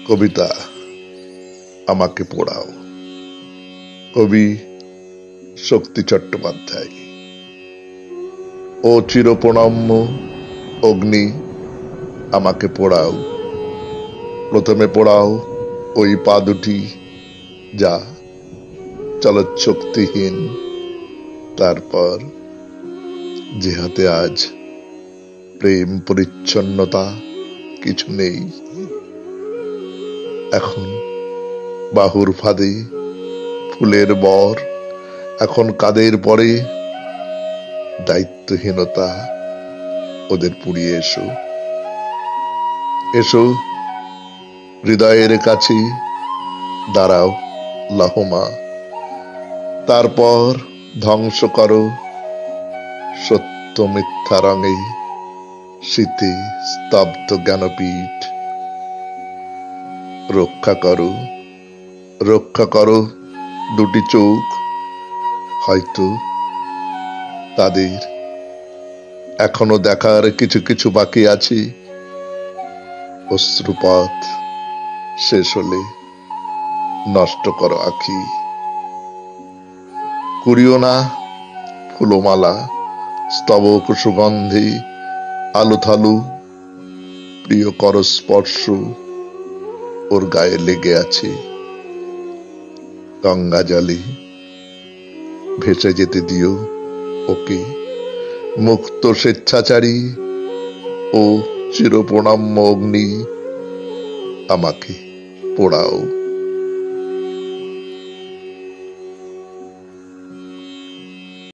কবিতা আমাকে পড়াও। কবি শক্তি চট্টোপাধ্যায়। ও চিরপ্রণম্য অগ্নি আমাকে পোড়াও। প্রথমে পোড়াও ওই পা দুটি যা চলৎশক্তিহীন, তারপর যে হাতে আজ প্রেম পরিচ্ছন্নতা কিছু নেই। এখন বাহুর ফাঁদে ফুলের বর, এখন কাদের পরে দায়িত্বহীনতা ওদের পুড়িয়ে এসো। এসো হৃদয়ের কাছে দাঁড়াও লাহমা, তারপর ধ্বংস করো সত্য মিথ্যা রঙে শীতে স্তব্ধ জ্ঞানপীঠ। রক্ষা করো দুটি চোখ, হয়তো তাদের এখনো দেখার কিছু কিছু বাকি আছে। অশ্রুপথ শেষ হলে নষ্ট করো আঁখি। কুড়িও না ফুলমালা স্তবক সুগন্ধে আলুথালু, প্রিয় কর স্পর্শ ওর গায়ে লেগে আছে। গঙ্গা জলে ভেসে যেতে দিও ওকে, মুক্ত স্বেচ্ছাচারী ও চিরপ্রণম্য অগ্নি আমাকে পোড়াও।